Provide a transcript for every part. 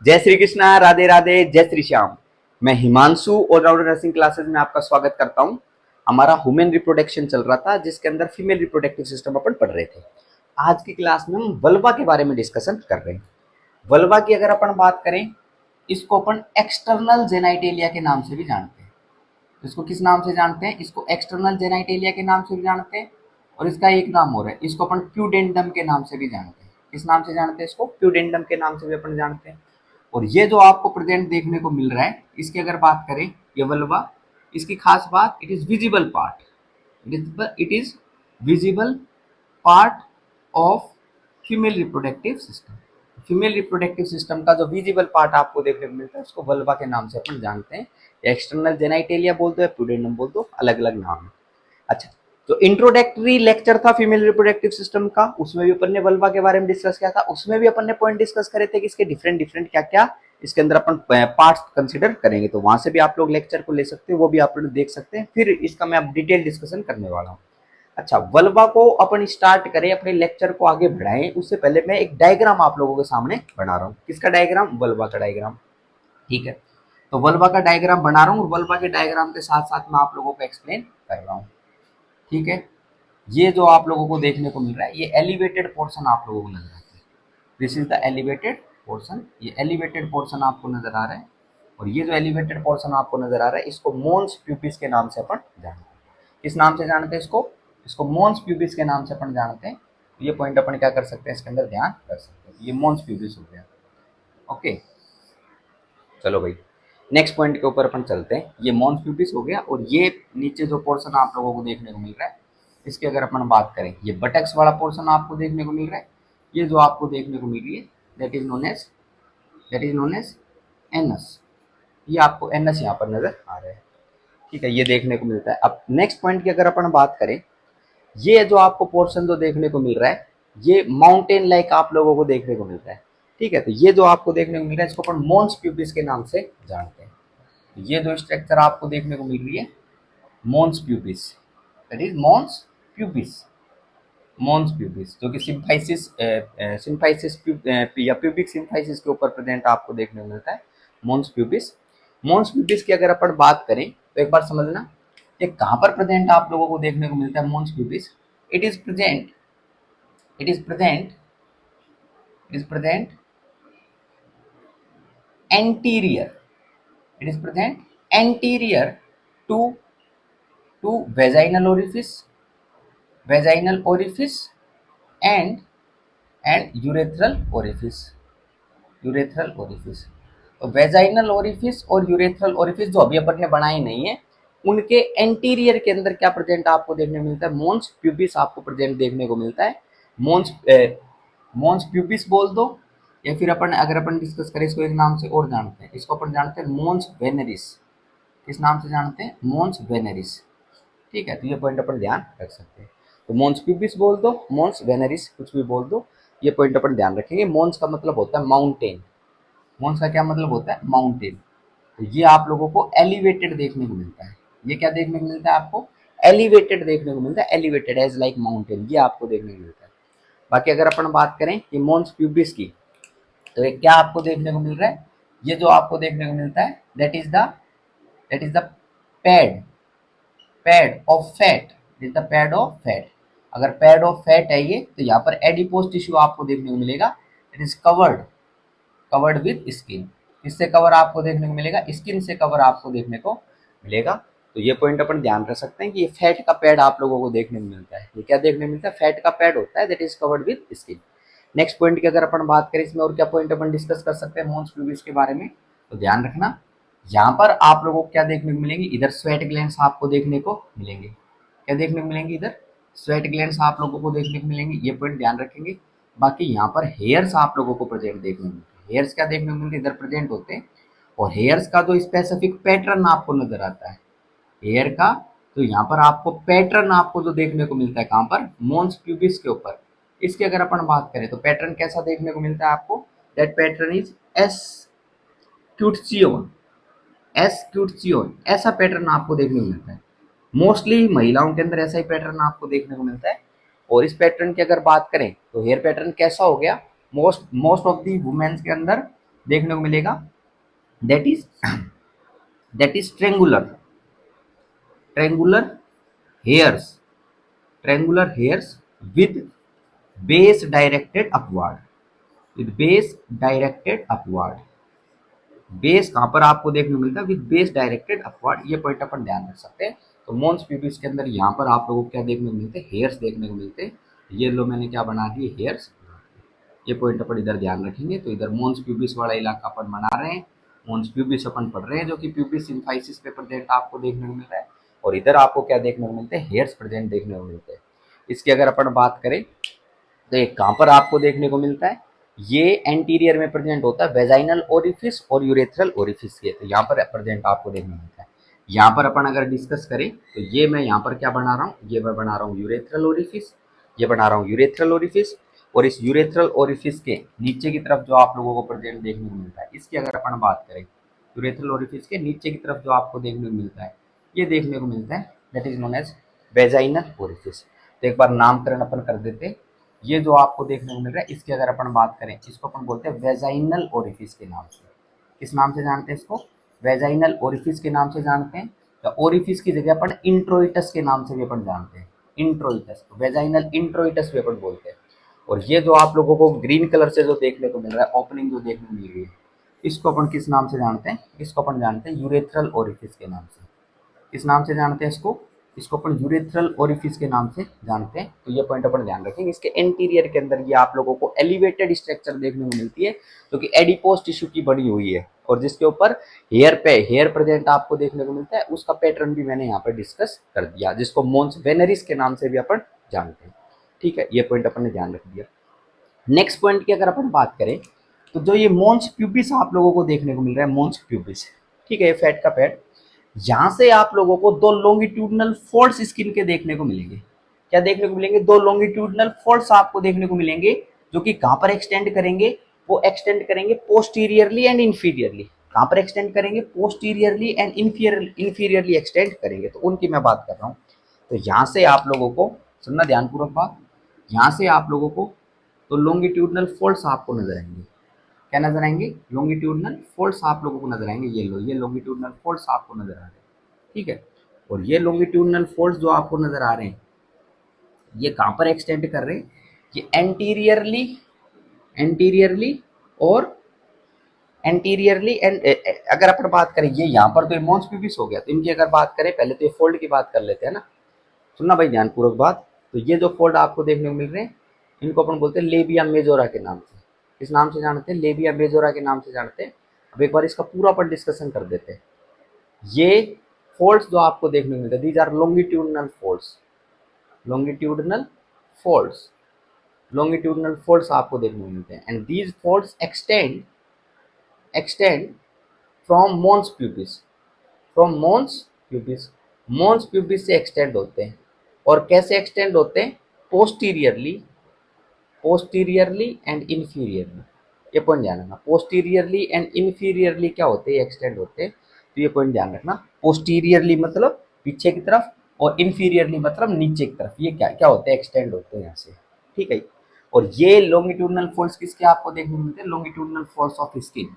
जय श्री कृष्णा, राधे राधे, जय श्री श्याम। मैं हिमांशु ऑलराउंडर नर्सिंग क्लासेस में आपका स्वागत करता हूं। हमारा ह्यूमन रिप्रोडक्शन चल रहा था, जिसके अंदर फीमेल रिप्रोडक्टिव सिस्टम अपन पढ़ रहे थे। आज की क्लास में हम वल्वा के बारे में डिस्कशन कर रहे हैं। वल्वा की अगर अपन बात करें, इसको अपन एक्सटर्नल जेनाइटेलिया के नाम से भी जानते हैं। इसको किस नाम से जानते हैं? इसको एक्सटर्नल जेनाइटेलिया के नाम से भी जानते हैं, और इसका एक नाम और है, इसको अपन प्यूडेंडम के नाम से भी जानते हैं। किस नाम से जानते हैं? इसको प्यूडेंडम के नाम से भी अपन जानते हैं। और ये जो आपको प्रेजेंट देखने को मिल रहा है, इसकी अगर बात करें, ये वल्वा, इसकी खास बात, it is visible part, it is visible part of female reproductive system. Female reproductive system का जो विजिबल पार्ट आपको देखने को मिलता है, उसको वल्वा के नाम से अपन जानते हैं। एक्सटर्नल जेनाइटेलिया बोल दो या प्यूडेंडम बोल दो, अलग अलग नाम है। अच्छा, तो इंट्रोडक्टरी लेक्चर था फीमेल रिप्रोडक्टिव सिस्टम का, उसमें भी अपन ने वल्वा के बारे में डिस्कस किया था। उसमें भी अपन ने पॉइंट डिस्कस करे थे कि इसके डिफरेंट डिफरेंट क्या क्या इसके अंदर अपन पार्ट्स कंसीडर करेंगे, तो वहां से भी आप लोग लेक्चर को ले सकते हैं, वो भी आप लोग देख सकते हैं। फिर इसका मैं अब डिटेल डिस्कशन करने वाला हूँ। अच्छा, वल्वा को अपन स्टार्ट करें, अपने लेक्चर को आगे बढ़ाएं, उससे पहले मैं एक डायग्राम आप लोगों के सामने बना रहा हूँ। किसका डायग्राम? वल्वा का डायग्राम। ठीक है, तो वल्वा का डायग्राम बना रहा हूँ, और वल्वा के डायग्राम के साथ साथ मैं आप लोगों को एक्सप्लेन कर रहा हूँ। ठीक है, ये जो आप लोगों को देखने को मिल रहा है, ये एलिवेटेड पोर्शन आप लोगों को नजर आता है। This is the elevated portion. ये एलिवेटेड पोर्शन आपको नजर आ रहा है, और ये जो एलिवेटेड पोर्शन आपको नजर आ रहा है, इसको मोन्स प्यूपिस के नाम से अपन जानते हैं। किस नाम से जानते हैं इसको? इसको मोन्स प्यूपिस के नाम से अपन जानते हैं। ये पॉइंट अपन क्या कर सकते हैं, इसके अंदर ध्यान कर सकते हैं। ये मोन्स प्यूपिस हो गया। ओके, चलो भाई, नेक्स्ट पॉइंट के ऊपर अपन चलते हैं। ये मोन्स प्यूपिस हो गया, और ये नीचे जो पोर्शन आप लोगों को देखने को मिल रहा है, इसकी अगर अपन बात करें, ये बटक्स वाला पोर्शन आपको देखने को मिल रहा है। ये जो आपको देखने को मिल रही है, that is known as anus. ये आपको एनस यहाँ पर नजर आ रहा है। ठीक है, ये देखने को मिलता है। अब नेक्स्ट पॉइंट की अगर अपन बात करें, ये जो आपको पोर्शन जो देखने को मिल रहा है, ये माउंटेन लाइक आप लोगों को देखने को मिल रहा है। ठीक है, तो ये जो आपको देखने को मिल रहा है, इसको अपन मोन्स प्यूपिस के नाम से जानते हैं। ये जो स्ट्रक्चर आपको देखने को मिल रही है, मोन्स प्यूपिस, दैट इज मोन्स प्यूबिस, जो कि सिम्फाइसिस या प्यूबिक सिम्फाइसिस के ऊपर प्रेजेंट आपको देखने को मिलता है। मोन्स प्यूबिस की अगर अपन बात करें, तो एक बार समझना, ये कहाँ पर प्रेजेंट आप लोगों को देखने को मिलता है mons pubis? It is present it is present it is present anterior it is present anterior to vaginal orifice and urethral orifice. तो वेजाइनल ओरिफिस और यूरेथ्रल ओरिफिस जो अभी अपन ने बनाए नहीं है, उनके एंटीरियर के अंदर क्या प्रेजेंट आपको देखने को मिलता है? मोन्स प्यूबिस आपको प्रेजेंट देखने को मिलता है। मोन्स प्यूबिस बोल दो, या फिर अगर अपन डिस्कस करें, इसको एक नाम से और जानते हैं, इसको अपन जानते हैं मोन्स वेनेरिस। किस नाम से जानते हैं? मोन्स वेनेरिस। ठीक है, तो ये पॉइंट अपन ध्यान रख सकते हैं। तो मोन्स प्यूबिस बोल दो, मोन्स वेनेरिस कुछ भी बोल दो, ये पॉइंट अपन ध्यान रखेंगे। मोन्स का मतलब होता है माउंटेन। मोन्स का क्या मतलब होता है? माउंटेन। तो ये आप लोगों को एलिवेटेड देखने को मिलता है। ये क्या देखने को मिलता है आपको? एलिवेटेड देखने को मिलता है। एलिवेटेड एज लाइक माउंटेन, ये आपको देखने को मिलता है। बाकी अगर अपन बात करें कि मोन्स प्यूबिस की, तो ये क्या आपको देखने को मिल रहा है? ये जो आपको देखने को मिलता है, that is the pad of fat. Is the pad of fat. अगर पैड ऑफ फैट है ये, तो यहाँ पर एडिपोज टिश्यू आपको देखने को मिलेगा। It is covered with skin. इससे कवर आपको देखने को मिलेगा, स्किन से कवर आपको देखने को मिलेगा। तो ये पॉइंट अपन ध्यान रख सकते हैं कि ये फैट का पैड आप लोगों को देखने को मिलता है। ये क्या देखने को मिलता है? फैट का पैड होता है, that is covered with skin. Next point की अगर अपन बात करें, इसमें और क्या पॉइंट अपन डिस्कस कर सकते हैं मोन्स प्यूबिस के बारे में, तो ध्यान रखना, यहाँ पर आप लोगों को क्या देखने को मिलेंगे? इधर स्वेट ग्लैंड्स आपको देखने को मिलेंगे। क्या देखने को मिलेंगे? इधर स्वेट ग्लैंड्स आप लोगों को देखने को मिलेंगे। ये पॉइंट ध्यान रखेंगे। बाकी यहाँ पर हेयर्स आप लोगों को प्रेजेंट देखने को मिलते हैं। हेयर्स क्या देखने को मिलते हैं? इधर प्रेजेंट होते हैं। और हेयर्स का जो स्पेसिफिक पैटर्न आपको नजर आता है हेयर का, तो यहाँ पर आपको पैटर्न आपको जो देखने को मिलता है, कहाँ पर? मोन्स प्यूबिस के ऊपर। इसकी अगर अपन बात करें, तो पैटर्न कैसा देखने को मिलता है आपको? That pattern is escutcheon. ऐसा पैटर्न आपको देखने को मिलता है। मोस्टली महिलाओं के अंदर ऐसा ही पैटर्न आपको देखने को मिलता है। और इस पैटर्न की अगर बात करें, तो हेयर पैटर्न कैसा हो गया? मोस्ट ऑफ दी वुमेन्स के अंदर देखने को मिलेगा, that is triangular, triangular hairs, triangular hairs with base directed upward, with base directed upward. Base कहाँ पर आपको देखने को मिलता है, विद बेस डायरेक्टेड अपवर्ड, ये पॉइंट अपन ध्यान रख सकते हैं। तो मोन्स प्यूबिस के अंदर यहाँ पर आप लोगों को क्या देखने को मिलते हैं, हेयर्स देखने को मिलते हैं। ये लो मैंने क्या बना दिए, हेयर्स, ये पॉइंट अपन इधर ध्यान रखेंगे। तो इधर मोन्स प्यूबिस वाला इलाका अपन बना रहे हैं, मोन्स प्यूबिस अपन पढ़ रहे हैं, जो कि प्यूबिस सिम्फाइसिस पे प्रेजेंट आपको देखने को मिल रहा है। और इधर आपको क्या देखने को मिलते हैं, हेयर्स प्रेजेंट देखने को मिलते हैं। इसकी अगर अपन बात करें तो ये कहाँ पर आपको देखने को मिलता है, ये एंटीरियर में प्रेजेंट होता है वेजाइनल ओरिफिस और यूरेथ्रल ओरिफिस के, तो यहाँ पर प्रेजेंट आपको देखने को मिलता है। यहाँ पर अपन अगर डिस्कस करें तो ये मैं यहाँ पर क्या बना रहा हूँ, ये मैं बना रहा हूँ यूरेथ्रल ओरिफिस, ये बना रहा हूँ यूरेथ्रल ओरिफिस। और इस यूरेथ्रल ओरिफिस के नीचे की तरफ जो आप लोगों को प्रेजेंट देखने को मिलता है, इसकी अगर अपन बात करें, यूरेथ्रल ओरिफिस के नीचे की तरफ जो आपको देखने को मिलता है, ये देखने को मिलता है, that is known as vaginal orifice. तो एक बार नामकरण अपन कर देते हैं। ये जो आपको देखने को मिल रहा है, इसकी अगर अपन बात करें, इसको अपन बोलते हैं वेजाइनल ओरिफिस के नाम से। किस नाम से जानते हैं इसको, वेजाइनल ओरिफिस के नाम से जानते हैं। तो ओरिफिस की जगह अपन इंट्रोइटस के नाम से भी अपन जानते हैं, इंट्रोइटस, वेजाइनल इंट्रोइटस भी अपन बोलते हैं। और ये जो आप लोगों को ग्रीन कलर से जो देखने को मिल रहा है, ओपनिंग जो देखने को मिल रही है, इसको अपन किस नाम से जानते हैं, इसको अपन जानते हैं यूरेथ्रल ओरिफिस के नाम से। किस नाम से जानते हैं इसको, इसको अपन यूरेथ्रल ओरिफिस के नाम से जानते हैं। तो ये पॉइंट अपन ध्यान रखेंगे। इसके इंटीरियर के अंदर ये आप लोगों को एलिवेटेड स्ट्रक्चर देखने को मिलती है, जो कि एडिपोज टिश्यू की बनी हुई है, और जिसके ऊपर हेयर पे हेयर प्रेजेंट आपको देखने को मिलता है। उसका पैटर्न भी मैंने यहाँ पर डिस्कस कर दिया, जिसको मोन्स वेनेरिस के नाम से भी अपन जानते हैं। ठीक है, ये पॉइंट अपन ने ध्यान रख दिया। नेक्स्ट पॉइंट की अगर अपन बात करें तो जो ये मोन्स प्यूबिस आप लोगों को देखने को मिल रहा है, मोन्स प्यूबिस, ठीक है, ये फैट का पैड, यहां से आप लोगों को दो लॉन्गिट्यूडनल फोल्ड्स स्किन के देखने को मिलेंगे। क्या देखने को मिलेंगे, दो लॉन्गिट्यूडनल फोल्ड्स आपको देखने को मिलेंगे, जो कि कहां पर एक्सटेंड करेंगे, वो एक्सटेंड करेंगे पोस्टीरियरली एंड इंफीरियरली। कहां पर एक्सटेंड करेंगे, पोस्टीरियरली एंड इंफीरियरली एक्सटेंड करेंगे। तो उनकी मैं बात कर रहा हूं। तो यहां से आप लोगों को सुनना ध्यानपूर्वक बात, यहां से आप लोगों को तो लॉन्गिट्यूडनल फोल्ड्स आपको नजर आएंगे। क्या नजर आएंगे, लॉन्गिट्यूडनल फोल्ड्स आप लोगों को नजर आएंगे। ये लो, ये लॉन्गिट्यूडनल फोल्ड्स आपको नजर आ रहे हैं, ठीक है। और ये लॉन्गिट्यूडनल फोल्ड्स जो आपको नजर आ रहे हैं, ये कहां पर एक्सटेंड कर रहे हैं, ये एंटीरियरली, एंटीरियरली और एंटीरियरली एंड अगर अपन बात करें, ये यहाँ पर तो मोन्स प्यूबिस हो गया। तो इनकी अगर बात करें, पहले तो ये फोल्ड की बात कर लेते हैं ना, सुनना भाई ध्यानपूर्वक बात। तो ये जो फोल्ड आपको देखने को मिल रहे हैं, इनको अपन बोलते हैं लेबिया मेजोरा के नाम से। किस नाम से जानते हैं, लेबिया मेजोरा के नाम से जानते हैं। अब एक बार इसका पूरा अपन डिस्कशन कर देते हैं। ये फोल्ड्स जो आपको देखने को मिलते हैं, these are longitudinal folds, longitudinal folds, longitudinal folds आपको देखने को मिलते हैं। And these folds extend, extend from mons pubis, from mons pubis, mons pubis से एक्सटेंड होते हैं। और कैसे एक्सटेंड होते हैं, पोस्टीरियरली, पोस्टीरियरली एंड इंफीरियरली। ये पॉइंट ध्यान रखना, पोस्टीरियरली एंड इंफीरियरली क्या होते हैं, एक्सटेंड होते हैं। तो ये पॉइंट ध्यान रखना, पोस्टीरियरली मतलब पीछे की तरफ, और इंफीरियरली मतलब नीचे की तरफ। ये क्या क्या होते हैं, एक्सटेंड होते हैं यहाँ से, ठीक है। और ये लॉन्गिट्यूडनल फोल्ड्स किसके आपको देखने को मिलते हैं, लॉन्गिट्यूडनल फोल्ड्स ऑफ स्किन।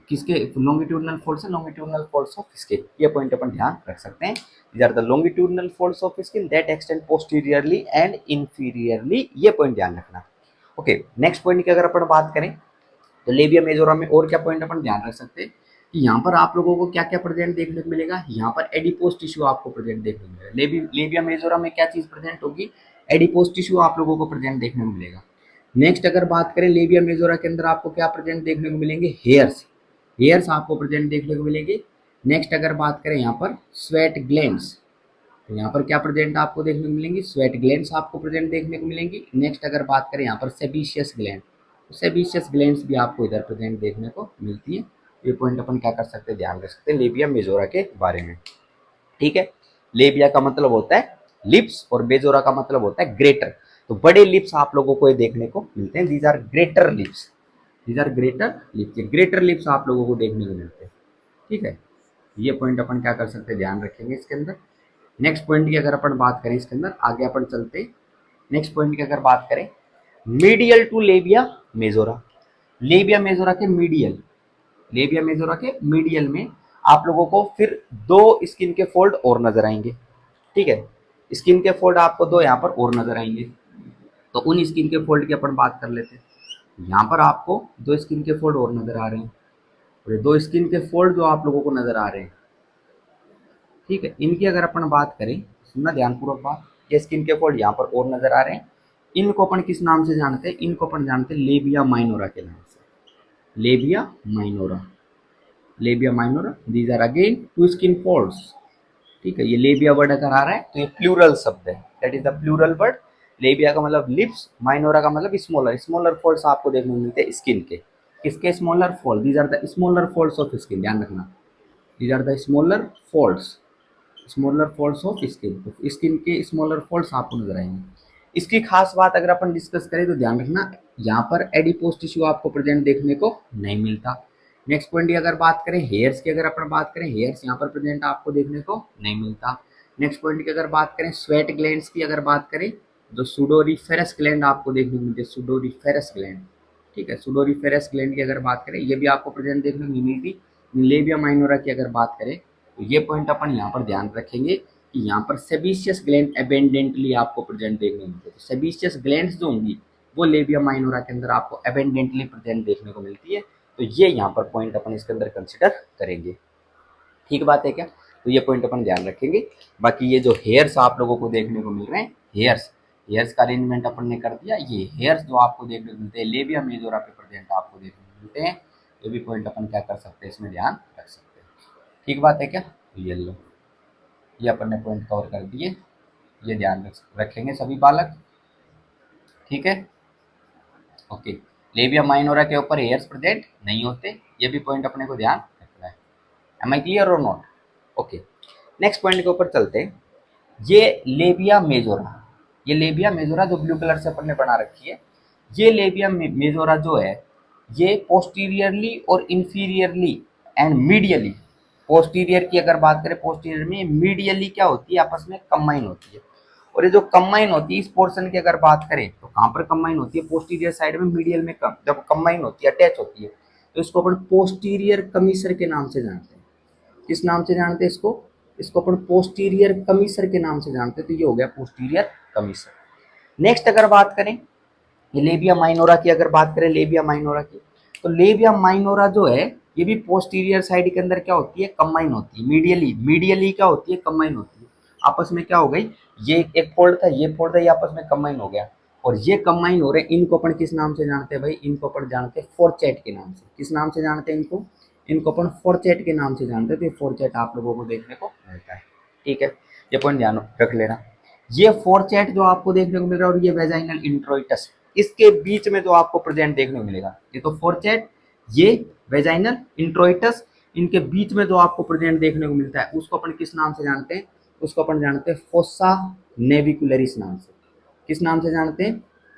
किसके, लॉन्गिट्यूडनल फोल्ड्स है, लॉन्गिट्यूडनल फोल्ड्स ऑफ स्किन। ये पॉइंट अपन ध्यान रख सकते हैं। These are the longitudinal folds of skin that extend posteriorly and inferiorly. ये पॉइंट ध्यान रखना। ओके, नेक्स्ट पॉइंट की अगर अपन बात करें तो लेबिया मेजोरा में और क्या पॉइंट अपन ध्यान रख सकते हैं कि यहाँ पर आप लोगों को क्या क्या प्रेजेंट देखने को मिलेगा, यहाँ पर एडिपोज टिश्यू आपको प्रेजेंट देखने को मिलेगा। लेबिया मेजोरा में क्या चीज प्रेजेंट होगी, एडिपोज टिश्यू आप लोगों को प्रेजेंट देखने को मिलेगा। नेक्स्ट अगर बात करें, लेबिया मेजोरा के अंदर आपको क्या प्रेजेंट देखने को मिलेंगे, हेयर्स, हेयर्स आपको प्रेजेंट देखने को मिलेंगे। नेक्स्ट अगर बात करें यहाँ पर स्वेट ग्लैंड्स, तो यहाँ पर क्या प्रेजेंट आपको देखने को मिलेंगी, स्वेट ग्लैंड्स आपको प्रेजेंट देखने को मिलेंगी। नेक्स्ट अगर बात करें यहाँ पर सेबीशियस ग्लैंड, सेबीशियस ग्लैंड्स भी आपको इधर प्रेजेंट देखने को मिलती है। ये पॉइंट अपन क्या कर सकते हैं, ध्यान रख सकते हैं लेबिया मेजोरा के बारे में, ठीक है। लेबिया का मतलब होता है लिप्स और मेजोरा का मतलब होता है ग्रेटर। तो बड़े लिप्स आप लोगों को ये देखने को मिलते हैं, these are greater lips, these are greater lips, greater lips आप लोगों को देखने को मिलते हैं, ठीक है। ये पॉइंट अपन क्या कर सकते हैं, ध्यान रखेंगे इसके अंदर। नेक्स्ट पॉइंट की अगर अपन बात करें इसके अंदर, आगे अपन चलते हैं। नेक्स्ट पॉइंट की अगर बात करें, medial to labia majora, labia majora के मीडियल, लेबिया मेजोरा के मीडियल में आप लोगों को फिर दो स्किन के फोल्ड और नजर आएंगे। ठीक है, स्किन के फोल्ड आपको दो यहाँ पर और नजर आएंगे। तो उन स्किन के फोल्ड की अपन बात कर लेते हैं। यहाँ पर आपको दो स्किन के फोल्ड और नजर आ रहे हैं, और ये दो स्किन के फोल्ड जो आप लोगों को नजर आ रहे हैं, ठीक है, इनकी अगर अपन बात करें, सुनना ध्यानपूर्वक बात, ये स्किन के फोल्ड यहाँ पर और नजर आ रहे हैं। इनको अपन किस नाम से जानते हैं? इनको अपन जानते हैं लेबिया माइनोरा के नाम से, labia minora, labia minora. These are again two skin folds. ठीक है, ये लेबिया वर्ड अगर आ रहा है तो ये प्लूरल शब्द है, that is the plural word. Labia का मतलब लिप्स, माइनोरा का मतलब स्मॉलर, स्मॉलर फोल्ड्स आपको देखने को मिलते हैं स्किन के। किसके smaller fold? These are the smaller folds of skin, ध्यान रखना, these are the smaller folds, smaller folds of skin. तो स्किन के स्मॉलर फोल्ड्स आपको नजर आएंगे। इसकी खास बात अगर अपन डिस्कस करें तो ध्यान रखना, यहाँ पर एडिपोज टिश्यू आपको प्रेजेंट देखने को नहीं मिलता। नेक्स्ट पॉइंट की अगर बात करें हेयर्स की, अगर अपन बात करें हेयर्स यहाँ पर प्रेजेंट आपको देखने को नहीं मिलता। नेक्स्ट पॉइंट की अगर बात करें स्वेट ग्लैंड्स की, अगर बात करें जो सुडोरिफेरस ग्लैंड आपको देखने को मिलती है, सुडोरिफेरस ग्लैंड। ठीक है, सुडोरिफेरस ग्लैंड की अगर बात करें, ये भी आपको प्रेजेंट देखने को नहीं मिलती। लेबिया माइनोरा की अगर बात करें तो ये पॉइंट अपन यहाँ पर ध्यान रखेंगे कि यहाँ पर सेबेशियस ग्लैंड एबेंडेंटली आपको प्रेजेंट देखने को मिलते हैं। सेबेशियस ग्लैंड्स जो होंगी वो लेबिया माइनोरा के अंदर आपको एबेंडेंटली प्रेजेंट देखने को मिलती है। तो ये यहाँ पर पॉइंट अपन इसके अंदर कंसिडर करेंगे। ठीक बात है क्या? तो ये पॉइंट अपन ध्यान रखेंगे। बाकी ये जो हेयर्स आप लोगों को देखने को मिल रहे हैं, हेयर्स, हेयर्स का अरेंजमेंट अपन ने कर दिया। ये हेयर्स जो आपको देखने को मिलते हैं लेबिया मेजोरा पे प्रेजेंट आपको देखने को मिलते हैं, ये भी पॉइंट अपन क्या कर सकते हैं, इसमें ध्यान रख सकते हैं। ठीक बात है क्या? तो ये लो, ये अपन ने पॉइंट कवर कर दिए, ये ध्यान रखेंगे सभी बालक। ठीक है, ओके। लेबिया माइनोरा के ऊपर हेयर्स प्रेजेंट नहीं होते, ये भी पॉइंट अपने को ध्यान रखना है। एम आई क्लियर और नॉट? ओके, नेक्स्ट पॉइंट के ऊपर चलते हैं। ये लेबिया मेजोरा, ये लेबिया मेजोरा जो ब्लू कलर से अपन ने बना रखी है, ये लेबिया मेजोरा जो है ये पोस्टीरियरली और इंफीरियरली एंड मीडियली, पोस्टीरियर की अगर बात करें, पोस्टीरियर में मीडियली क्या होती है, आपस में कंबाइन होती है। और ये जो कंबाइन होती है इस पोर्शन की अगर बात करें तो कहाँ पर कंबाइन होती है? पोस्टीरियर साइड में, मीडियल में कम, जब कंबाइन होती है, अटैच होती है, तो इसको अपन पोस्टीरियर कमीसर के नाम से जानते हैं। किस नाम से जानते हैं इसको? इसको अपन पोस्टीरियर कमीसर के नाम से जानते हैं। तो ये हो गया पोस्टीरियर कमीसर। नेक्स्ट अगर बात करें ये लेबिया माइनोरा की, अगर बात करें लेबिया माइनोरा की, तो लेबिया माइनोरा जो है ये भी पोस्टीरियर साइड के अंदर क्या होती है? कंबाइन होती है। मीडियली, मीडियली क्या होती है? कंबाइन होती है। आपस में क्या हो गई, ये एक फोल्ड था, ये फोल्ड था, ये आपस में कंबाइन हो गया, और ये कंबाइन हो रहे हैं। इनको अपन किस नाम से जानते हैं भाई? इनको अपन जानते हैं फोरचेट के नाम से। किस नाम से जानते हैं इनको? इनको अपन फोरचेट के नाम से जानते हैं। तो ये फोरचेट आप लोगों को देखने को मिलता है। ठीक है, ये पॉइंट ध्यान रख लेना। ये फोरचेट जो आपको देखने को मिल रहा है और ये वेजाइनल इंट्रोइटस, इसके बीच में जो आपको प्रेजेंट देखने को मिलेगा, ये तो फोरचेट, ये वेजाइनल इंट्रोइटस, इनके बीच में जो आपको प्रेजेंट देखने को मिलता है उसको अपन किस नाम से जानते हैं? उसको अपन जानते हैं फोसा नेविकुलरिस नाम से। किस नाम से जानते हैं?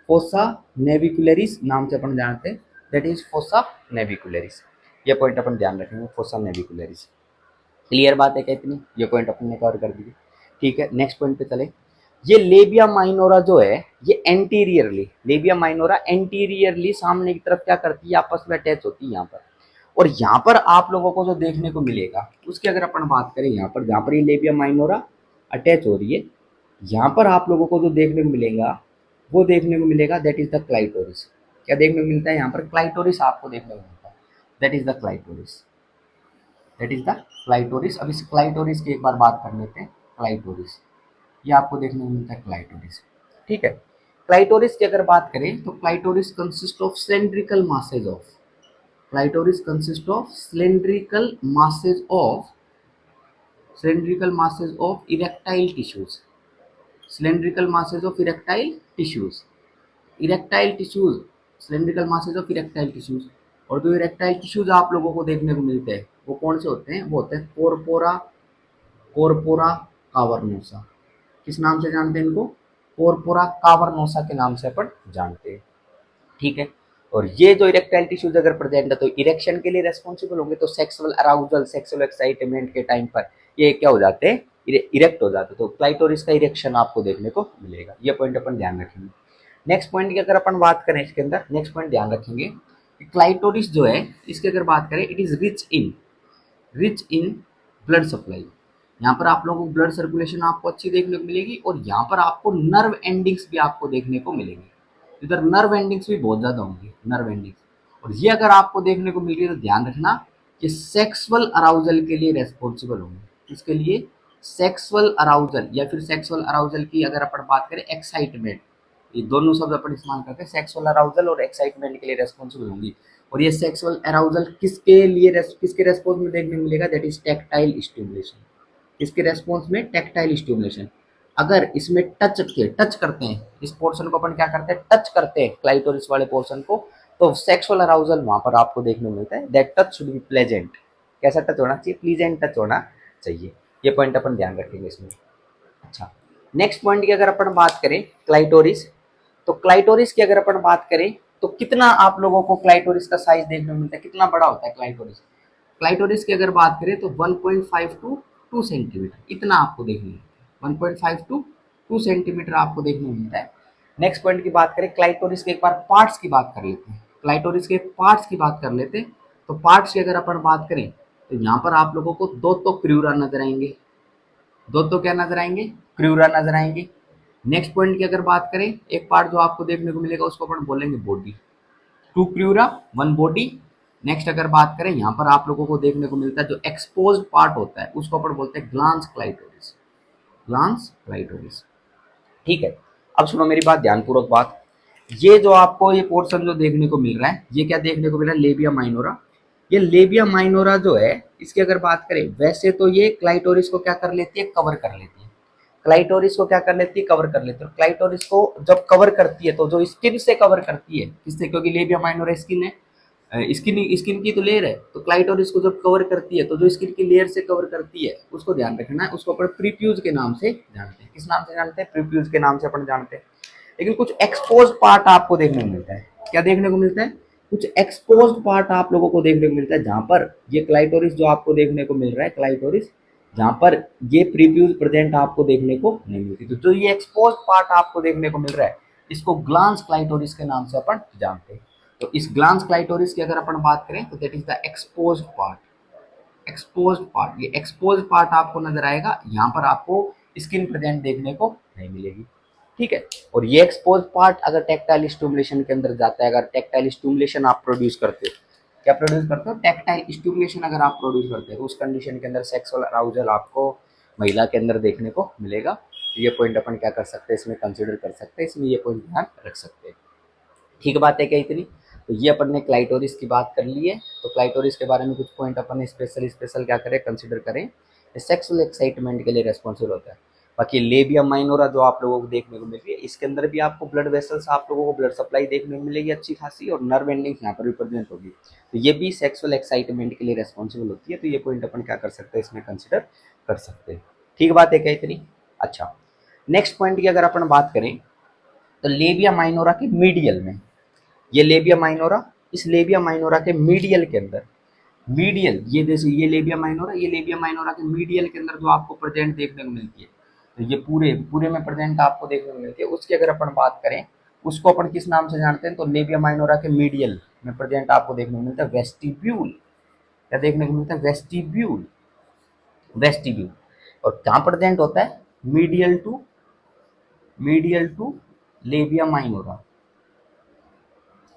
फोसा नेविकुलरिस नाम से अपन जानते हैं, दैट इज फोसा नेविकुलरिस। ये पॉइंट अपन ध्यान रखेंगे, फोसा नेविकुलरिस। क्लियर बात है क्या इतनी? ये पॉइंट अपन ने कवर कर दिए। ठीक है, नेक्स्ट पॉइंट पे चले। ये लेबिया माइनोरा जो है ये एंटीरियरली, लेबिया माइनोरा एंटीरियरली सामने की तरफ क्या करती है? आपस में अटैच होती है यहाँ पर। और यहाँ पर आप लोगों को जो देखने को मिलेगा उसकी अगर अपन बात करें, यहाँ पर जहाँ पर ये लेबिया माइनोरा अटैच हो रही है, यहाँ पर आप लोगों को जो देखने को मिलेगा वो देखने को मिलेगा, दैट इज द क्लाइटोरिस। क्या देखने को मिलता है? यहाँ पर क्लाइटोरिस आपको देखने को मिलता है, that is the clitoris, that is the clitoris. अब इस क्लाइटोरिस की एक बार बात कर लेते हैं। क्लाइटोरिस, ये आपको देखने को मिलता है क्लाइटोरिस। ठीक है, क्लाइटोरिस की अगर बात करें तो clitoris consist of cylindrical masses of, clitoris consist of cylindrical masses of, cylindrical masses of erectile tissues, cylindrical masses of erectile tissues, erectile tissues, cylindrical masses of erectile tissues. और जो erectile tissues आप लोगों को देखने को मिलते हैं वो कौन से होते हैं? वो होते हैं कोरपोरा, कोरपोरा कावर्नोसा। किस नाम से जानते हैं इनको? कोरपोरा कावर्नोसा के नाम से अपन जानते हैं। ठीक है, और ये जो इरेक्टाइल टिश्यूज अगर प्रेजेंट है तो इरेक्शन के लिए रेस्पॉन्सिबल होंगे, तो सेक्सुअल अराउजल, सेक्सुअल एक्साइटमेंट के टाइम पर ये क्या हो जाते हैं? इरेक्ट हो जाते हैं। तो क्लाइटोरिस का इरेक्शन आपको देखने को मिलेगा। ये पॉइंट अपन ध्यान रखेंगे। नेक्स्ट पॉइंट की अगर अपन बात करें इसके अंदर, नेक्स्ट पॉइंट ध्यान रखेंगे, क्लाइटोरिस जो है इसकी अगर बात करें, it is rich in blood supply. यहाँ पर आप लोगों को ब्लड सर्कुलेशन आपको अच्छी देखने को मिलेगी, और यहाँ पर आपको नर्व एंडिंग्स भी आपको देखने को मिलेंगी। इधर नर्व एंडिंग्स भी बहुत ज्यादा होंगी, नर्व एंडिंग्स। और ये अगर आपको देखने को मिल रही है तो ध्यान रखना कि सेक्सुअल अराउजल के लिए रेस्पॉन्सिबल होंगे। इसके लिए सेक्सुअल अराउजल या फिर सेक्सुअल अराउजल की अगर अपन बात करें एक्साइटमेंट, ये दोनों शब्द अपन इस्तेमाल करते हैं, सेक्सुअल अराउजल और एक्साइटमेंट के लिए रेस्पॉन्सिबल होंगी। और ये सेक्सुअल अराउजल किसके लिए किसके रेस्पॉन्स में देखने को मिलेगा, दैट इज टैक्टाइल स्टिमुलेशन। इसके रेस्पॉन्स में टैक्टाइल स्टिमुलेशन। अगर इसमें टच करते हैं, इस पोर्शन को अपन क्या करते हैं, टच करते हैं क्लाइटोरिस वाले पोर्शन को, तो सेक्सुअल अराउजल वहां पर आपको देखने को मिलता है। That touch should be pleasant. कैसा टच होना चाहिए, प्लीजेंट टच होना चाहिए। ये पॉइंट अपन ध्यान रखेंगे इसमें। अच्छा, नेक्स्ट पॉइंट की अगर अपन बात करें क्लाइटोरिस, तो क्लाइटोरिस की अगर अपन बात करें तो कितना आप लोगों को क्लाइटोरिस का साइज देखने को मिलता है, कितना बड़ा होता है क्लाइटोरिस। क्लाइटोरिस की अगर बात करें तो 1.5 टू 2 सेंटीमीटर इतना आपको देखने मिलता है। 1.5 टू 2 सेंटीमीटर आपको देखने को मिलता है। नेक्स्ट पॉइंट की बात करें क्लाइटोरिस के, एक बार पार्ट्स की बात कर लेते हैं। क्लाइटोरिस के पार्ट्स की बात कर लेते हैं। तो पार्ट्स की अगर अपन बात करें तो यहाँ पर आप लोगों को दो तो क्रूरा नजर आएंगे, दो तो क्या नजर आएंगे, क्रूरा नजर आएंगे। नेक्स्ट पॉइंट की अगर बात करें, एक पार्ट जो आपको देखने को मिलेगा उसको अपन बोलेंगे बॉडी, 2 क्रूरा 1 बॉडी। नेक्स्ट अगर बात करें, यहाँ पर आप लोगों को देखने को मिलता है जो एक्सपोज्ड पार्ट होता है उसको अपन बोलते हैं ग्लांस क्लाइटोरिस, ग्लांस क्लाइटोरिस। ठीक है, अब सुनो मेरी बात, ध्यानपूर्वक बात। ये जो आपको ये पोर्शन जो देखने को मिल रहा है, ये क्या देखने को मिल रहा है, लेबिया माइनोरा। ये लेबिया माइनोरा जो है इसकी अगर बात करें, वैसे तो ये क्लाइटोरिस को क्या कर लेती है, कवर कर लेती है। क्लाइटोरिस को क्या कर लेती है, कवर कर लेती है। क्लाइटोरिस को जब कवर करती है तो जो स्किन से कवर करती है, किससे, क्योंकि लेबिया माइनोरा स्किन है, स्किन की तो लेयर है। तो क्लाइटोरिस को जब कवर करती है तो जो स्किन की लेयर से कवर करती है उसको ध्यान रखना है, उसको अपन प्रीप्यूज के नाम से जानते हैं। किस नाम से जानते हैं, प्रीप्यूज के नाम से अपन जानते हैं। लेकिन कुछ एक्सपोज पार्ट आपको देखने को मिलता है, क्या देखने को मिलता है, कुछ एक्सपोज पार्ट आप लोगों को देखने को मिलता है, जहां पर ये क्लाइटोरिस जो आपको देखने को मिल रहा है, क्लाइटोरिस जहां पर ये प्रीप्यूज प्रेजेंट आपको देखने को नहीं मिलती। तो जो ये एक्सपोज पार्ट आपको देखने को मिल रहा है इसको ग्लांस क्लाइटोरिस के नाम से अपन जानते हैं। तो इस ग्लांस क्लाइटोरिस की अगर अपन बात करें तो that is the exposed part, exposed part. ये एक्सपोज्ड पार्ट आपको नजर आएगा, यहाँ पर आपको स्किन प्रेजेंट देखने को नहीं मिलेगी। ठीक है, और ये एक्सपोज पार्ट अगर टैक्टाइल स्टिमुलेशन के अंदर जाता है, अगर टैक्टाइल स्टिमुलेशन आप प्रोड्यूस करते हो, क्या प्रोड्यूस करते हो, टैक्टाइल स्टिमुलेशन अगर आप प्रोड्यूस करते हो, उस कंडीशन के अंदर सेक्सुअल अराउजल आपको महिला के अंदर देखने को मिलेगा। ये पॉइंट अपन क्या कर सकते हैं, इसमें कंसिडर कर सकते हैं, इसमें ये पॉइंट ध्यान रख सकते हैं। ठीक बात है क्या इतनी। तो ये अपन ने क्लाइटोरिस की बात कर ली है। तो क्लाइटोरिस के बारे में कुछ पॉइंट अपन ने स्पेशल क्या करें, कंसिडर करें। सेक्सुअल एक्साइटमेंट के लिए रेस्पॉन्सिबल होता है। बाकी लेबिया माइनोरा जो आप लोगों को देखने को मिल रही है, इसके अंदर भी आपको ब्लड वेसल्स, आप लोगों को ब्लड सप्लाई देखने को मिलेगी अच्छी खासी, और नर्व एंडिंग्स यहाँ पर भी प्रेजेंट होगी। तो ये भी सेक्सुअल एक्साइटमेंट के लिए रेस्पॉन्सिबल होती है। तो ये पॉइंट अपन क्या कर सकते हैं, इसमें कंसिडर कर सकते हैं। ठीक बात है क्या इतनी। अच्छा, नेक्स्ट पॉइंट की अगर अपन बात करें तो लेबिया माइनोरा के मीडियल में, ये लेबिया माइनोरा, इस लेबिया माइनोरा के मीडियल के अंदर, मीडियल, ये जैसे ये लेबिया माइनोरा, ये लेबिया माइनोरा के मीडियल के अंदर जो आपको प्रेजेंट देखने को मिलती है, तो ये पूरे पूरे में प्रेजेंट आपको देखने को मिलती है। उसकी अगर अपन बात करें, उसको अपन किस नाम से जानते हैं, तो लेबिया माइनोरा के मीडियल में प्रेजेंट आपको देखने को मिलता है वेस्टिब्यूल। क्या देखने को मिलता है, वेस्टिब्यूल, वेस्टिब्यूल। और कहाँ प्रेजेंट होता है, medial to labia minora,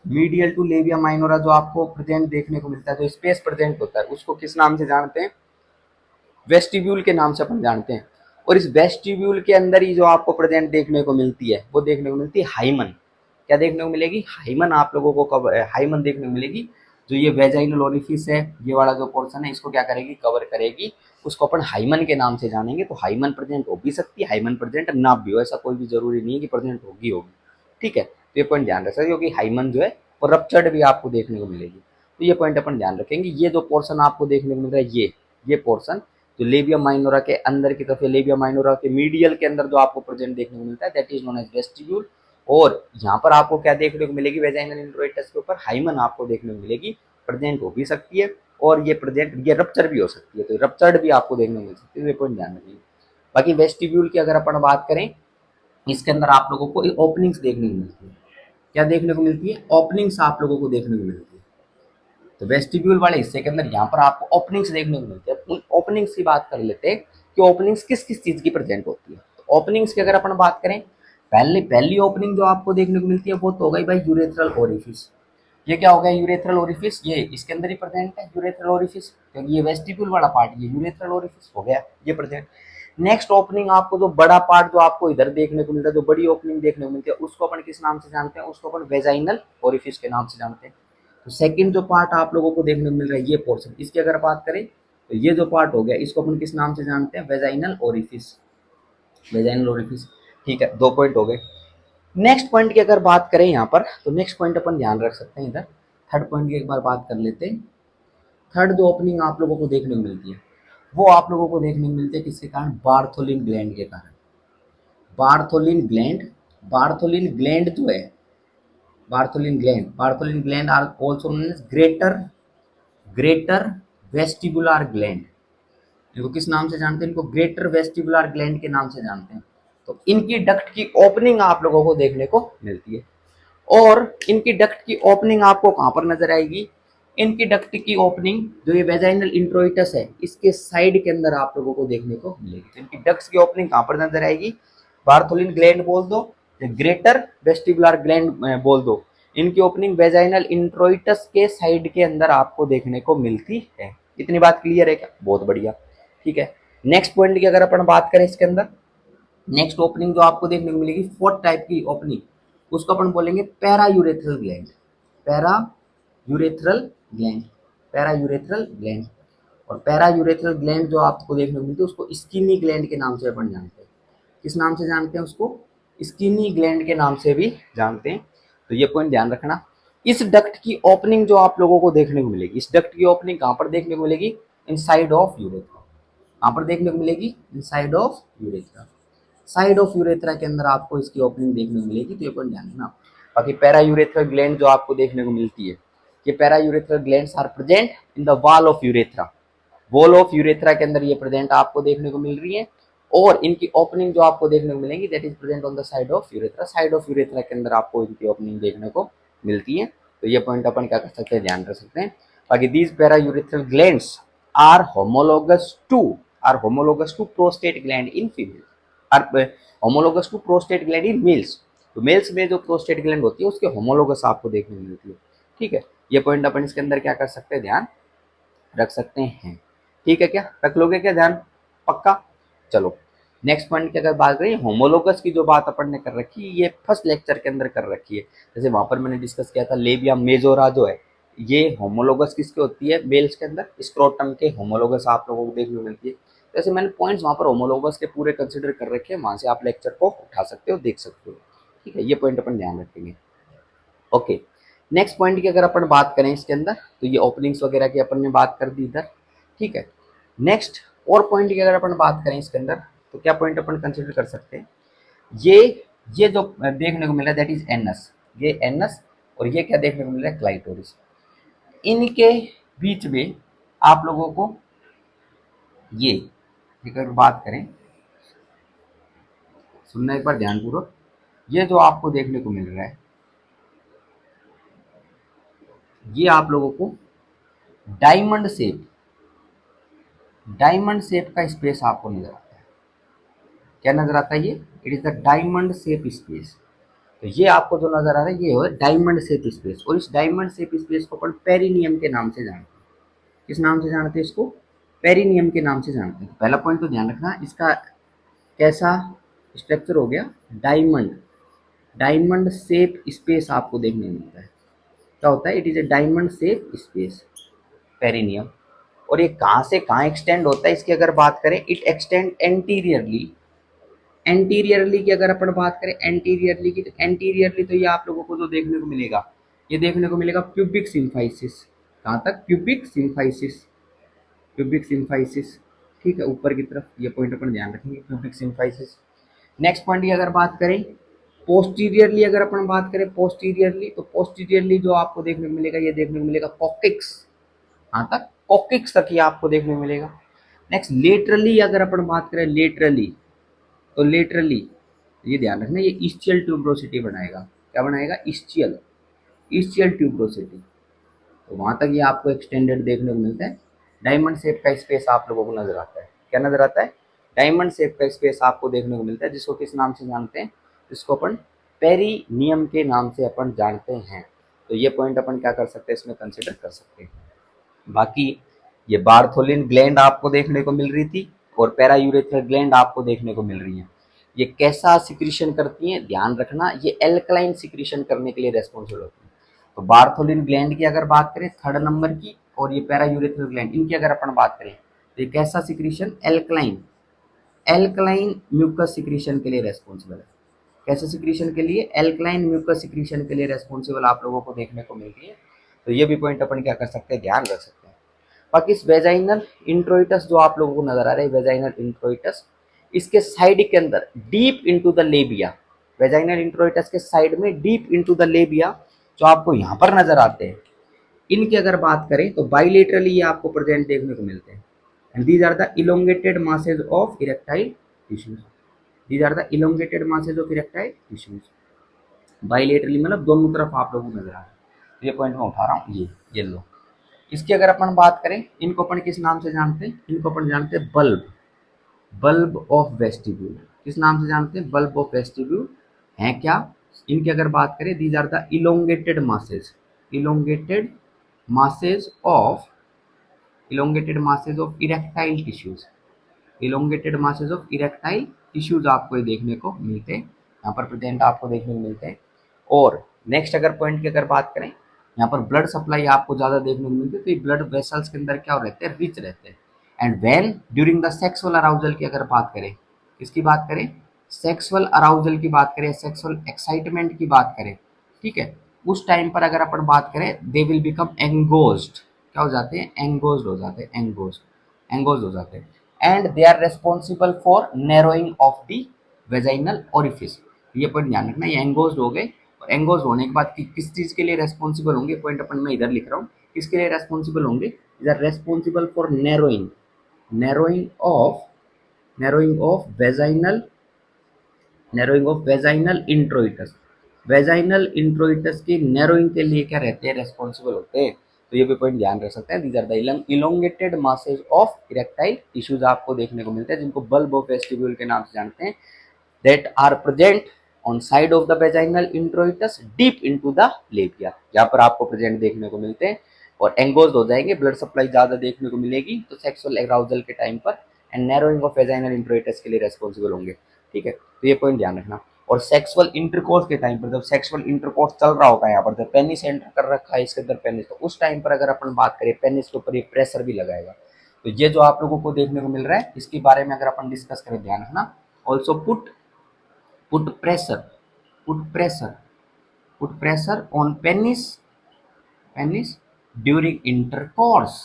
medial to labia minora जो आपको प्रेजेंट देखने को मिलता है, जो स्पेस प्रेजेंट होता है, उसको किस नाम से जानते हैं, वेस्टिब्यूल के नाम से अपन जानते हैं। और इस वेस्टिब्यूल के अंदर ही जो आपको प्रेजेंट देखने को मिलती है, वो देखने को मिलती है हाइमन। क्या देखने को मिलेगी, हाइमन आप लोगों को कब हाइमन देखने को मिलेगी। जो ये वेजाइनल ओरिफिस है, ये वाला जो पोर्शन है, इसको क्या करेगी, कवर करेगी। उसको अपन हाइमन के नाम से जानेंगे। तो हाइमन प्रेजेंट हो भी सकती है, हाइमन प्रेजेंट ना भी हो, ऐसा कोई भी जरूरी नहीं है कि प्रेजेंट होगी होगी। ठीक है, तो ये पॉइंट ध्यान रख सकते हो, क्योंकि हाइमन जो है वो रप्चर्ड भी आपको देखने को मिलेगी। तो ये पॉइंट अपन ध्यान रखेंगे। ये जो पोर्शन आपको देखने को मिल रहा है, ये पोर्शन जो लेबिया माइनोरा के अंदर की तरफ, लेबिया माइनोरा के मीडियल के अंदर जो आपको प्रेजेंट देखने को मिलता है, that is known as vestibule. और यहाँ पर आपको क्या देखने को मिलेगी, वेजाइनल इंट्रोइटस के ऊपर हाइमन आपको देखने को मिलेगी। प्रेजेंट हो भी सकती है, और ये प्रेजेंट, ये रप्चर भी हो सकती है, तो रप्चर्ड भी आपको देखने को मिल सकती है। ये पॉइंट ध्यान रखिए। बाकी वेस्टिब्यूल की अगर अपन बात करें, इसके अंदर आप लोगों को ओपनिंग्स देखने को मिलती है। क्या देखने को मिलती है, ओपनिंग्स आप लोगों को देखने को मिलती है। तो वेस्टिब्यूल वाले हिस्से के अंदर यहाँ पर आपको ओपनिंग्स देखने को मिलती है। उन ओपनिंग्स की बात कर लेते हैं कि ओपनिंग्स किस किस चीज की प्रेजेंट होती है। तो ओपनिंग्स की अगर अपन बात करें, पहली ओपनिंग जो आपको देखने को मिलती है वो तो हो गई भाई यूरेथ्रल ओरिफिस। ये क्या हो गया यूरेथ्रल ओरिफिस, ये इसके अंदर ही प्रेजेंट है यूरेथ्रल ओरिफिस, क्योंकि ये वेस्टिब्यूल वाला पार्ट ये यूरेथ्रल ओरिफिस हो गया, ये प्रेजेंट। नेक्स्ट ओपनिंग आपको जो बड़ा पार्ट जो आपको इधर देखने को मिलता है, जो बड़ी ओपनिंग देखने को मिलती है, उसको अपन किस नाम से जानते हैं, उसको अपन वेजाइनल ओरिफिस के नाम से जानते हैं। तो सेकंड जो पार्ट आप लोगों को देखने को मिल रहा है ये पोर्शन, इसकी अगर बात करें तो ये जो पार्ट हो गया इसको अपन किस नाम से जानते हैं, वेजाइनल ओरिफिस, वेजाइनल ओरिफिस। ठीक है, 2 पॉइंट हो गए। नेक्स्ट पॉइंट की अगर बात करें यहाँ पर, तो नेक्स्ट पॉइंट अपन ध्यान रख सकते हैं इधर। थर्ड पॉइंट की एक बार बात कर लेते हैं। थर्ड जो ओपनिंग आप लोगों को देखने को मिलती है वो आप लोगों को देखने को मिलती है किसके कारण, बार्थोलिन ग्लैंड के कारण। बार्थोलिन ग्लैंड, बार्थोलिन ग्लैंड जो है, Bartholin gland are also known as greater vestibular gland. इनको किस नाम से जानते हैं, इनको ग्रेटर वेस्टिबुलर ग्लैंड के नाम से जानते हैं। तो इनकी डक्ट की ओपनिंग आप लोगों को देखने को मिलती है। और इनकी डक्ट की ओपनिंग आपको कहां पर नजर आएगी, इनकी डक्ट की ओपनिंग जो ये वेजाइनल इंट्रोइटस है इसके साइड के अंदर आप लोगों को देखने को मिलेगी। तो इनकी डक्ट्स की ओपनिंग कहां पर नजर आएगी, बार्थोलिन ग्लैंड बोल दो, ग्रेटर वेस्टिबुलर ग्लैंड बोल दो, इनकी ओपनिंग वेजाइनल इंट्रोइटस के साइड के अंदर आपको देखने को मिलती है। इतनी बात क्लियर है क्या, बहुत बढ़िया। ठीक है, नेक्स्ट पॉइंट की अगर अपन बात करें इसके अंदर, नेक्स्ट ओपनिंग जो आपको देखने को मिलेगी फोर्थ टाइप की ओपनिंग, उसको अपन बोलेंगे para urethral gland, para urethral gland, para urethral gland. और पैरा यूरेथ्रल ग्लैंड जो आपको देखने को मिलती है उसको स्किनी ग्लैंड के नाम से अपन जानते हैं। किस नाम से जानते हैं उसको, स्किनी ग्लैंड के नाम से भी जानते हैं। तो ये पॉइंट ध्यान रखना। इस डक्ट की ओपनिंग जो आप लोगों को देखने को मिलेगी, इस डक्ट की ओपनिंग कहां पर देखने को मिलेगी, इनसाइड ऑफ यूरेथ्रा। कहां पर देखने को मिलेगी, inside of urethra, side of urethra के अंदर आपको इसकी ओपनिंग देखने को मिलेगी। तो ये पॉइंट ध्यान रखना। बाकी पैरा यूरेथ्रल ग्लैंड जो आपको देखने को मिलती है, ये para urethral glands are present in the wall of urethra, wall of urethra के अंदर ये प्रेजेंट आपको देखने को मिल रही है। और इनकी ओपनिंग जो आपको देखने को मिलेगी that is present on the side of urethra, side of urethra के अंदर आपको इनकी ओपनिंग देखने को मिलती है। तो ये पॉइंट अपन क्या कर सकते हैं, ध्यान रख सकते हैं। बाकी these para urethral glands are homologous to prostate gland in female, are homologous to prostate gland in males. तो मेल्स में जो प्रोस्टेट ग्लैंड होती है उसके होमोलोगस आपको देखने को मिलती है। ठीक है, ये पॉइंट अपन इसके अंदर क्या कर सकते हैं, ध्यान रख सकते हैं। ठीक है, क्या रख लोगे क्या ध्यान, पक्का। चलो नेक्स्ट पॉइंट की अगर बात करें, होमोलोगस की जो बात अपन ने कर रखी है ये फर्स्ट लेक्चर के अंदर कर रखी है। जैसे वहां पर मैंने डिस्कस किया था लेबिया मेजोरा जो है ये होमोलोगस किसकी होती है, मेल्स के अंदर स्क्रोटम के होमोलोगस आप लोगों को देखने को मिलती है। जैसे मैंने पॉइंट्स वहां पर होमोलोगस के पूरे कंसिडर कर रखे हैं, वहां से आप लेक्चर को उठा सकते हो, देख सकते हो। ठीक है, ये पॉइंट अपन ध्यान रखेंगे। ओके, नेक्स्ट पॉइंट की अगर अपन बात करें इसके अंदर, तो ये ओपनिंग्स वगैरह की अपन ने बात कर दी इधर। ठीक है, नेक्स्ट और पॉइंट की अगर अपन बात करें इसके अंदर, तो क्या पॉइंट अपन कंसिडर कर सकते हैं, ये जो देखने को मिल रहा है दैट इज एनस, ये एनस, और ये क्या देखने को मिल रहा है, क्लाइटोरिस। इनके बीच में आप लोगों को ये अगर बात करें, सुनना एक बार ध्यानपूर्वक, ये जो आपको देखने को मिल रहा है ये आप लोगों को डायमंड शेप का स्पेस आपको नजर आता है। क्या नजर आता है, ये it is the diamond shape space. तो ये आपको जो नजर आ रहा है ये है डायमंड शेप स्पेस, और इस डायमंड शेप स्पेस को अपन पेरिनियम के नाम से जानते हैं। किस नाम से जानते हैं इसको, पेरिनियम के नाम से जानते हैं। पहला पॉइंट तो ध्यान रखना, इसका कैसा स्ट्रक्चर हो गया, डायमंड शेप स्पेस आपको देखने को मिलता है। क्या होता है, it is a diamond shape space, perineum. और ये कहाँ से कहाँ एक्सटेंड होता है इसकी अगर बात करें, इट एक्सटेंड एंटीरियरली की अगर अपन बात करें एंटीरियरली की, तो एंटीरियरली तो ये आप लोगों को जो देखने को मिलेगा, ये देखने को मिलेगा प्यूबिक सिम्फाइसिस। कहाँ तक, प्यूबिक सिम्फाइसिस। ठीक है, ऊपर की तरफ, ये पॉइंट अपन ध्यान रखेंगे, प्यूबिक सिम्फाइसिस। नेक्स्ट पॉइंट की अगर बात करें पोस्टीरियरली, अगर अपन बात करें पोस्टीरियरली, तो पोस्टीरियरली जो आपको देखने को मिलेगा, ये देखने को मिलेगा कॉक्सिक्स। कहाँ तक, कॉक्सिक्स तक ये आपको देखने को मिलेगा। नेक्स्ट लेटरली अगर अपन बात करें, तो लेटरली ये ध्यान रखना, ये इस्चियल ट्यूब्रोसिटी बनाएगा। क्या बनाएगा, इस्चियल ट्यूब्रोसिटी। तो वहां तक ये आपको एक्सटेंडेड देखने को मिलता है। डायमंड शेप का स्पेस आप लोगों को नजर आता है, क्या नजर आता है? डायमंड शेप का स्पेस आपको देखने को मिलता है, जिसको किस नाम से जानते हैं? जिसको अपन पेरिनियम के नाम से अपन जानते हैं। तो ये पॉइंट अपन क्या कर सकते हैं, इसमें कंसिडर कर सकते हैं। बाकी ये बार्थोलिन ग्लैंड आपको देखने को मिल रही थी और पैरायूरेथ्रल ग्लैंड आपको देखने को मिल रही है। ये कैसा सिक्रीशन करती हैं, ध्यान रखना, ये एल्कलाइन सिक्रीशन करने के लिए रेस्पॉन्सिबल होती है। तो बार्थोलिन ग्लैंड की अगर बात करें थर्ड नंबर की, और ये पैरायूरेथ्रल ग्लैंड, इनकी अगर अपन बात करें तो ये कैसा secretion, alkaline, alkaline mucus secretion के लिए रेस्पॉन्सिबल है। कैसे सिक्रीशन के लिए? एल्कलाइन म्यूकस सिक्रीशन के लिए रेस्पॉन्सिबल आप लोगों को देखने को मिलती है। तो ये भी पॉइंट अपन क्या कर सकते हैं, ध्यान रख सकते हैं। बाकी इस वेजाइनल इंट्रोइटस जो आप लोगों को नजर आ रहा है, वेजाइनल इंट्रोइटस, इसके साइड के अंदर deep into the labia, vaginal introitus के साइड में डीप इनटू द लेबिया जो आपको यहाँ पर नजर आते हैं, इनकी अगर बात करें तो बाइलेटरली ये आपको प्रेजेंट देखने को मिलते हैं। And these are the elongated masses of erectile tissues, these are the elongated masses of erectile tissues. Bilaterally मतलब दोनों तरफ आप लोगों को नजर आ रहा है। ये पॉइंट मैं उठा रहा हूँ, ये लो। इसकी अगर अपन बात करें, इनको अपन किस नाम से जानते हैं? इनको अपन जानते हैं बल्ब, बल्ब ऑफ वेस्टिब्यूल। किस नाम से जानते हैं? बल्ब ऑफ वेस्टिब्यूल है क्या? इनकी अगर बात करें, these are the elongated masses, elongated masses of elongated masses of erectile tissues, elongated masses of erectile tissues आपको ये देखने को मिलते हैं, यहाँ पर प्रेजेंट आपको देखने को मिलते हैं। और नेक्स्ट अगर पॉइंट की अगर बात करें, यहाँ पर ब्लड सप्लाई आपको ज़्यादा देखने को मिलती है। तो ये ब्लड वेसल्स के अंदर क्या रहते हैं, रिच रहते हैं। And when during the sexual arousal की अगर बात करें, किसकी बात करें? सेक्सुअल अराउजल की बात करें, सेक्सुअल एक्साइटमेंट की बात करें, ठीक है, उस टाइम पर अगर अपन बात करें, दे विल बिकम एंगोज्ड, क्या हो जाते हैं? एंगोज्ड हो जाते हैं, एंगोज्ड, एंगोज्ड हो जाते हैं। And they are responsible for narrowing of the vaginal orifice. ये पॉइंट ध्यान रखना, ये एंगोज्ड हो गए, और एंगोज्ड होने के बाद किस चीज के लिए रेस्पॉन्सिबल होंगे, पॉइंट अपन मैं इधर लिख रहा हूँ, किसके लिए रेस्पॉन्सिबल होंगे? Is are responsible for narrowing, narrowing of, narrowing of vaginal, narrowing of vaginal introitus. Vaginal introitus की नैरोइंग के लिए क्या रहते हैं, रेस्पॉन्सिबल होते हैं। तो ये भी पॉइंट ध्यान रख सकते हैं। These are the elongated masses of erectile tissues आपको देखने को मिलते हैं, जिनको बल्ब ऑफ वेस्टिब्यूल के नाम से जानते हैं, that are present on side of the vaginal introitus deep into the labia, यहाँ पर आपको प्रेजेंट देखने को मिलते हैं और एंगोज्ड हो जाएंगे। ब्लड सप्लाई ज्यादा देखने को मिलेगी तो सेक्सुअल अराउजल के टाइम पर, and narrowing of vaginal introitus के लिए रेस्पॉन्सिबल होंगे, ठीक है। तो ये पॉइंट ध्यान रखना। और सेक्सुअल इंटरकोर्स के टाइम पर, जब सेक्सुअल इंटरकोर्स चल रहा होता है, यहाँ पर जब पेनिस एंटर कर रखा है इसके अंदर पेनिस, तो उस टाइम पर अगर अपन बात करें, पेनिस के ऊपर ये प्रेशर भी लगाएगा। तो ये जो आप लोगों को देखने को मिल रहा है, इसके बारे में अगर अपन डिस्कस करें, ध्यान रखना। Also put pressure, put pressure, put pressure on penis, penis during intercourse,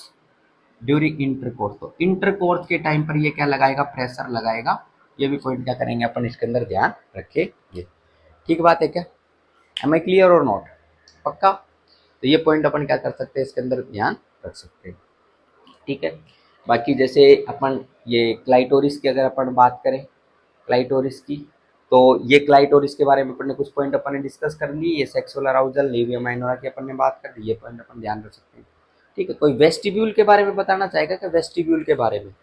during intercourse. तो इंटरकोर्स के टाइम पर ये क्या लगाएगा, प्रेशर लगाएगा। ये भी पॉइंट क्या करेंगे अपन इसके अंदर ध्यान रखेंगे, ठीक बात है क्या? एम आई क्लियर और नॉट? पक्का? तो ये पॉइंट अपन क्या कर सकते हैं, इसके अंदर ध्यान रख सकते हैं, ठीक है। बाकी जैसे अपन ये क्लाइटोरिस की अगर अपन बात करें, क्लाइटोरिस की, तो ये क्लाइटोरिस के बारे में अपन ने कुछ पॉइंट अपन ने डिस्कस कर ली। ये सेक्सुअल अराउजल, लेबिया माइनोरा की अपन ने बात कर ली, ये पॉइंट अपन ध्यान रख सकते हैं, ठीक है। कोई वेस्टिब्यूल के बारे में बताना चाहेगा कि वेस्टिब्यूल के बारे में?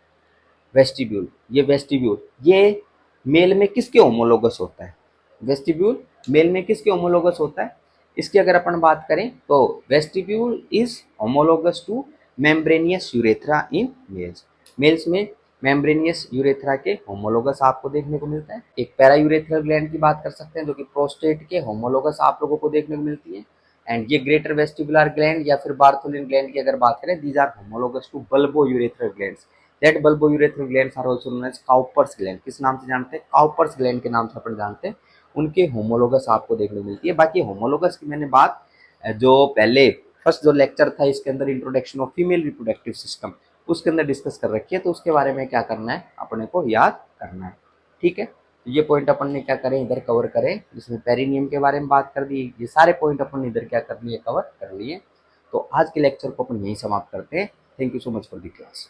वेस्टिब्यूल, ये वेस्टिब्यूल ये मेल में किसके होमोलोगस होता है? वेस्टिब्यूल मेल में किसके होमोलोगस होता है? इसकी अगर अपन बात करें तो vestibule is homologous to membranous urethra in males. Males में मेम्ब्रेनियस यूरेथ्रा के होमोलोगस आपको देखने को मिलता है। एक पैरायूरेथ्रल ग्लैंड की बात कर सकते हैं, जो कि प्रोस्टेट के होमोलोगस आप लोगों को देखने को मिलती है। एंड ये ग्रेटर वेस्टिबुलर ग्लैंड या फिर बार्थोलिन ग्लैंड की अगर बात करें, these are homologous to bulbo urethral glands. That bulbourethral glands are also known as Cowper's gland. किस नाम से जानते हैं? काउपर्स ग्लैंड के नाम से अपन जानते हैं। उनके होमोलोगस आपको देखने को मिलती है। बाकी होमोलोगस की मैंने बात जो पहले फर्स्ट जो लेक्चर था इसके अंदर, introduction of female reproductive system, उसके अंदर डिस्कस कर रखी है। तो उसके बारे में क्या करना है, अपने को याद करना है, ठीक है। तो ये पॉइंट अपन ने क्या करें, इधर कवर करें, जिसमें पेरिनियम के बारे में बात कर दी। ये सारे पॉइंट अपन ने इधर क्या कर लिए, कवर कर लिए। तो आज के लेक्चर को अपन यहीं समाप्त करते हैं। Thank you so much for the class.